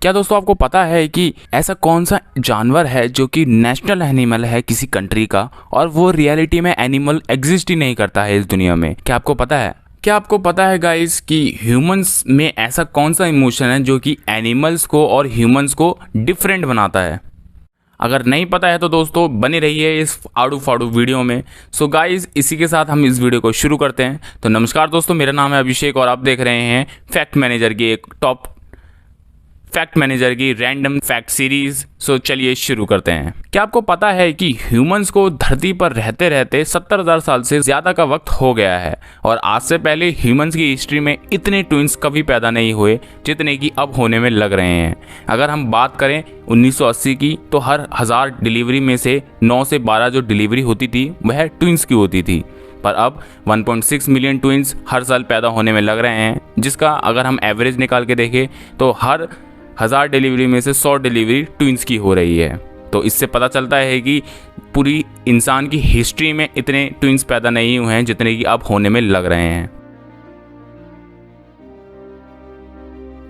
क्या दोस्तों आपको पता है कि ऐसा कौन सा जानवर है जो कि नेशनल एनिमल है किसी कंट्री का और वो रियलिटी में एनिमल एग्जिस्ट ही नहीं करता है इस दुनिया में? क्या आपको पता है? क्या आपको पता है गाइस कि ह्यूमंस में ऐसा कौन सा इमोशन है जो कि एनिमल्स को और ह्यूमंस को डिफरेंट बनाता है? अगर नहीं पता है तो दोस्तों बने रहिए इस आड़ू फाड़ू वीडियो में। सो गाइस इसी के साथ हम इस वीडियो को शुरू करते हैं। तो नमस्कार दोस्तों, मेरा नाम है अभिषेक और आप देख रहे हैं फैक्ट मैनेजर की एक टॉप फैक्ट मैनेजर की रैंडम फैक्ट सीरीज। सो चलिए शुरू करते हैं। क्या आपको पता है कि ह्यूमंस को धरती पर रहते रहते 70,000 साल से ज़्यादा का वक्त हो गया है और आज से पहले ह्यूमंस की हिस्ट्री में इतने ट्विंस कभी पैदा नहीं हुए जितने कि अब होने में लग रहे हैं। अगर हम बात करें 1980 की तो हर 1000 डिलीवरी में से 9 से 12 जो डिलीवरी होती थी वह ट्विंस की होती थी, पर अब 1.6 मिलियन ट्विंस हर साल पैदा होने में लग रहे हैं, जिसका अगर हम एवरेज निकाल के देखें तो हर 1000 डिलीवरी में से 100 डिलीवरी ट्विंस की हो रही है। तो इससे पता चलता है कि पूरी इंसान की हिस्ट्री में इतने ट्विंस पैदा नहीं हुए हैं जितने कि अब होने में लग रहे हैं।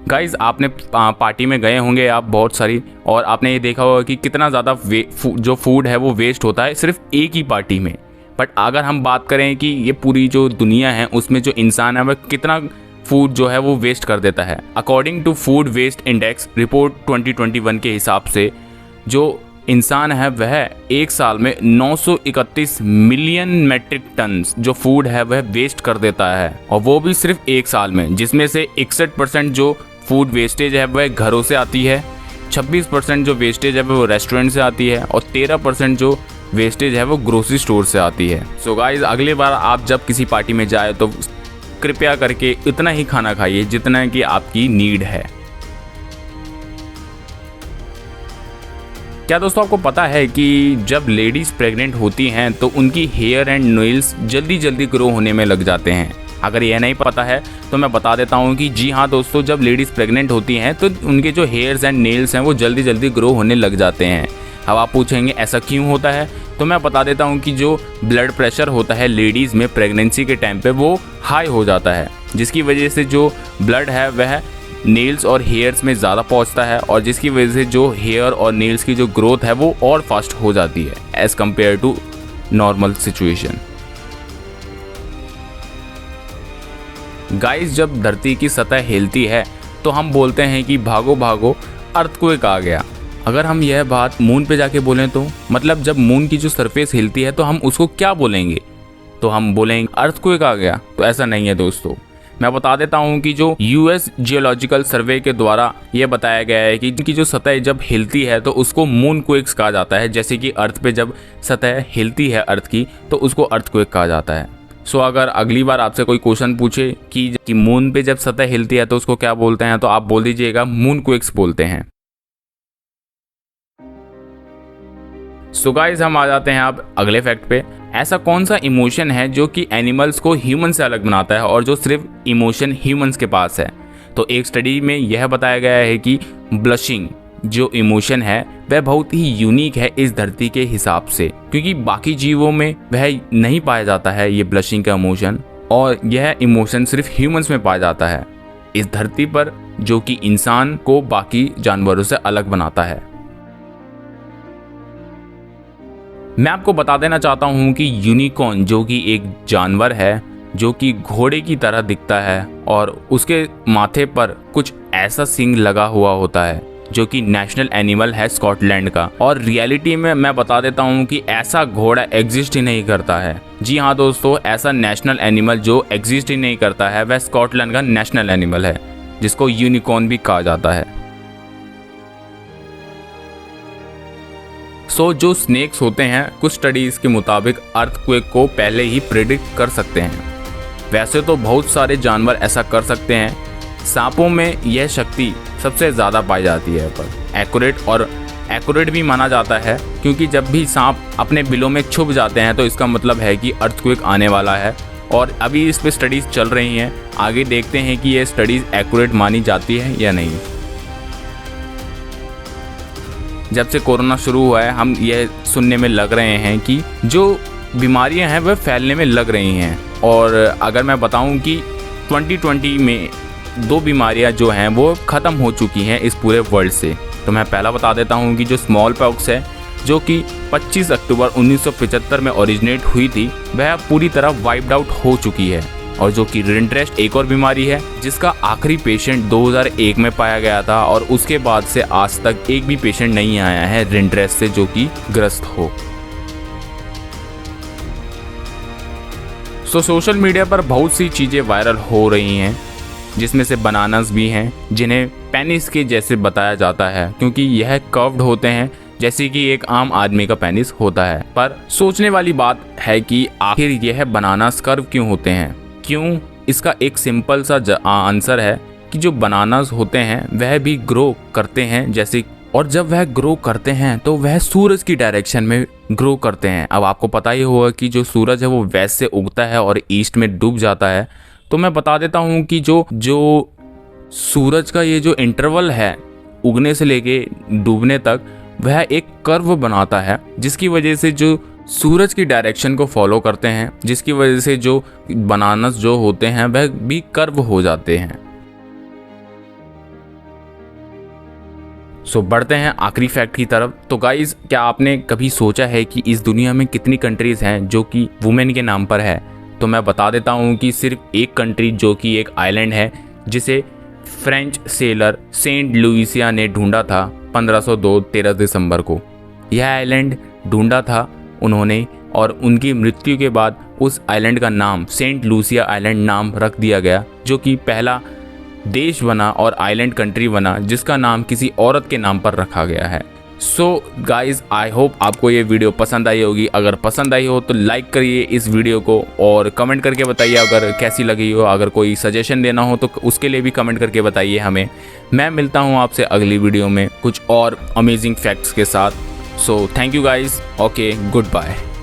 गाइज आपने पार्टी में गए होंगे आप बहुत सारी, और आपने ये देखा होगा कि कितना ज़्यादा जो फूड है वो वेस्ट होता है सिर्फ एक ही पार्टी में। बट अगर हम बात करें कि ये पूरी जो दुनिया है उसमें जो इंसान है वह कितना फूड जो है वो वेस्ट कर देता है। According to food waste index report 2021 के हिसाब से जो इंसान है वह एक साल में 931 मिलियन मेट्रिक टन जो फूड है वह वेस्ट कर देता है, और वो भी सिर्फ एक साल में, जिसमें से 61% जो फूड वेस्टेज है वह घरों से आती है, 26% जो वेस्टेज है वो रेस्टोरेंट से आती है और 13% जो वेस्टेज है वो ग्रोसरी स्टोर से आती है। सो गाइज अगली बार आप जब किसी पार्टी में जाए तो कृपया करके इतना ही खाना खाइए जितना कि आपकी नीड है। क्या दोस्तों आपको पता है कि जब लेडीज प्रेग्नेंट होती हैं तो उनकी हेयर एंड नेल्स जल्दी जल्दी ग्रो होने में लग जाते हैं? अगर यह नहीं पता है तो मैं बता देता हूं कि जी हाँ दोस्तों, जब लेडीज प्रेग्नेंट होती हैं तो उनके जो हेयर्स एंड नेल्स हैं वो जल्दी जल्दी ग्रो होने लग जाते हैं। अब आप पूछेंगे ऐसा क्यों होता है, तो मैं बता देता हूं कि जो ब्लड प्रेशर होता है लेडीज़ में प्रेगनेंसी के टाइम पे वो हाई हो जाता है, जिसकी वजह से जो ब्लड है वह नेल्स और हेयर्स में ज़्यादा पहुंचता है और जिसकी वजह से जो हेयर और नेल्स की जो ग्रोथ है वो और फास्ट हो जाती है as compare to normal situation. Guys जब धरती की सतह हिलती है तो हम बोलते हैं कि भागो भागो अर्थक्वेक आ गया। अगर हम यह बात मून पे जाके बोलें तो मतलब जब मून की जो सरफेस हिलती है तो हम उसको क्या बोलेंगे? तो हम बोलेंगे अर्थक्वेक आ गया। तो ऐसा नहीं है दोस्तों, मैं बता देता हूं कि जो यूएस जियोलॉजिकल सर्वे के द्वारा यह बताया गया है कि इनकी जो सतह जब हिलती है तो उसको मून क्वेक्स कहा जाता है। जैसे कि अर्थ पे जब सतह हिलती है अर्थ की तो उसको अर्थक्वेक कहा जाता है। सो अगर अगली बार आपसे कोई क्वेश्चन पूछे कि मून पे जब सतह हिलती है तो उसको क्या बोलते हैं, तो आप बोल दीजिएगा मून क्वेक्स बोलते हैं। सो गाइस हम आ जाते हैं अब अगले फैक्ट पे। ऐसा कौन सा इमोशन है जो कि एनिमल्स को ह्यूमन से अलग बनाता है और जो सिर्फ इमोशन ह्यूमंस के पास है? तो एक स्टडी में यह बताया गया है कि ब्लशिंग जो इमोशन है वह बहुत ही यूनिक है इस धरती के हिसाब से, क्योंकि बाकी जीवों में वह नहीं पाया जाता है ये ब्लशिंग का इमोशन, और यह इमोशन सिर्फ ह्यूमंस में पाया जाता है इस धरती पर, जो कि इंसान को बाकी जानवरों से अलग बनाता है। मैं आपको बता देना चाहता हूं कि यूनिकॉर्न जो कि एक जानवर है जो कि घोड़े की तरह दिखता है और उसके माथे पर कुछ ऐसा सींग लगा हुआ होता है जो कि नेशनल एनिमल है स्कॉटलैंड का, और रियलिटी में मैं बता देता हूं कि ऐसा घोड़ा एग्जिस्ट ही नहीं करता है। जी हाँ दोस्तों, ऐसा नेशनल एनिमल जो एग्जिस्ट ही नहीं करता है वह स्कॉटलैंड का नेशनल एनिमल है जिसको यूनिकॉर्न भी कहा जाता है। सो जो स्नेक्स होते हैं कुछ स्टडीज़ के मुताबिक अर्थक्वेक को पहले ही प्रेडिक्ट कर सकते हैं। वैसे तो बहुत सारे जानवर ऐसा कर सकते हैं, सांपों में यह शक्ति सबसे ज़्यादा पाई जाती है, पर एक्यूरेट भी माना जाता है क्योंकि जब भी सांप अपने बिलों में छुप जाते हैं तो इसका मतलब है कि अर्थक्वेक आने वाला है, और अभी इस पे स्टडीज़ चल रही हैं। आगे देखते हैं कि ये स्टडीज़ एक्यूरेट मानी जाती है या नहीं। जब से कोरोना शुरू हुआ है हम यह सुनने में लग रहे हैं कि जो बीमारियां हैं वह फैलने में लग रही हैं, और अगर मैं बताऊं कि 2020 में दो बीमारियां जो हैं वो ख़त्म हो चुकी हैं इस पूरे वर्ल्ड से। तो मैं पहला बता देता हूं कि जो स्मॉल पॉक्स है, जो कि 25 अक्टूबर 1975 में ओरिजिनेट हुई थी, वह पूरी तरह वाइप्ड आउट हो चुकी है। और जो कि रिंडरेस्ट एक और बीमारी है जिसका आखिरी पेशेंट 2001 में पाया गया था और उसके बाद से आज तक एक भी पेशेंट नहीं आया है रिंडरेस्ट से जो कि ग्रस्त हो। सोशल मीडिया पर बहुत सी चीज़ें वायरल हो रही हैं, जिसमें से बनानास भी हैं जिन्हें पेनिस के जैसे बताया जाता है क्योंकि यह कर्व्ड होते हैं जैसे कि एक आम आदमी का पेनिस होता है। पर सोचने वाली बात है कि आखिर यह बनानास कर्व क्यों होते हैं? क्यों? इसका एक सिंपल सा आंसर है कि जो बनानास होते हैं वह भी ग्रो करते हैं जैसे, और जब वह ग्रो करते हैं तो वह सूरज की डायरेक्शन में ग्रो करते हैं। अब आपको पता ही होगा कि जो सूरज है वो वेस्ट से उगता है और ईस्ट में डूब जाता है। तो मैं बता देता हूँ कि जो सूरज का ये जो इंटरवल है उगने से लेके डूबने तक, वह एक कर्व बनाता है जिसकी वजह से जो सूरज की डायरेक्शन को फॉलो करते हैं, जिसकी वजह से जो बनानास जो होते हैं वह भी कर्व हो जाते हैं। बढ़ते हैं आखिरी फैक्ट की तरफ। तो गाइज, क्या आपने कभी सोचा है कि इस दुनिया में कितनी कंट्रीज़ हैं जो कि वुमेन के नाम पर है? तो मैं बता देता हूँ कि सिर्फ एक कंट्री जो कि एक आइलैंड है जिसे फ्रेंच सेलर सेंट लुइसिया ने ढूंढा था 1502 13 दिसंबर को। यह आइलैंड ढूंढा था उन्होंने और उनकी मृत्यु के बाद उस आइलैंड का नाम सेंट लुइसिया आइलैंड नाम रख दिया गया, जो कि पहला देश बना और आइलैंड कंट्री बना जिसका नाम किसी औरत के नाम पर रखा गया है। सो गाइज, आई होप आपको ये वीडियो पसंद आई होगी। अगर पसंद आई हो तो लाइक करिए इस वीडियो को और कमेंट करके बताइए अगर कैसी लगी हो। अगर कोई सजेशन देना हो तो उसके लिए भी कमेंट करके बताइए हमें। मैं मिलता हूँ आपसे अगली वीडियो में कुछ और अमेजिंग फैक्ट्स के साथ। So thank you guys. Okay, good bye.